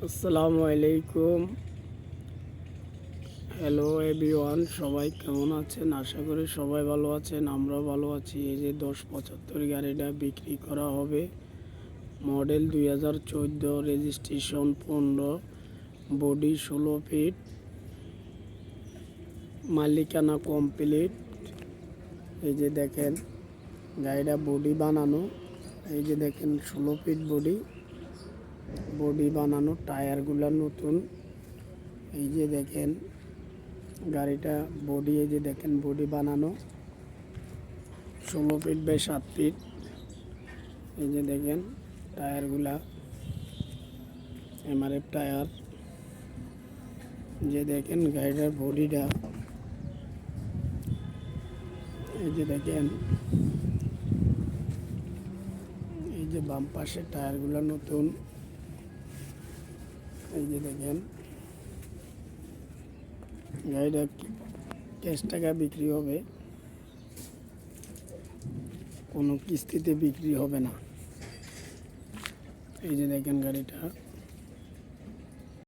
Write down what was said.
আসসালামু আলাইকুম। Hello everyone, সবাই কেমন আছেন? আশা করি সবাই ভালো আছেন, আমরা ভালো আছি। এই যে 1075 গাড়িটা বিক্রি করা হবে। মডেল 2014, রেজিস্ট্রেশন 15, বডি 16 ফিট, মালিকানা কমপ্লিট। এই যে দেখেন গাড়িটা বডি বানানো। এই যে দেখেন 16 ফিট বডি বানানো, টায়ারগুলো নতুন। এই যে দেখেন গাড়িটা বডি, এই যে দেখেন বডি বানানো 16 ফিট বাই 7 ফিট। এই যে দেখেন টায়ারগুলা এমআরএফ টায়ার। যে দেখেন গাড়িটার বডিটা, এই যে দেখেন এই যে বাম পাশের টায়ারগুলো নতুন। এই যে দেখেন গাড়িটা ক্যাশ টাকা বিক্রি হবে, কোনো কিস্তিতে বিক্রি হবে না। এই যে দেখেন গাড়িটা।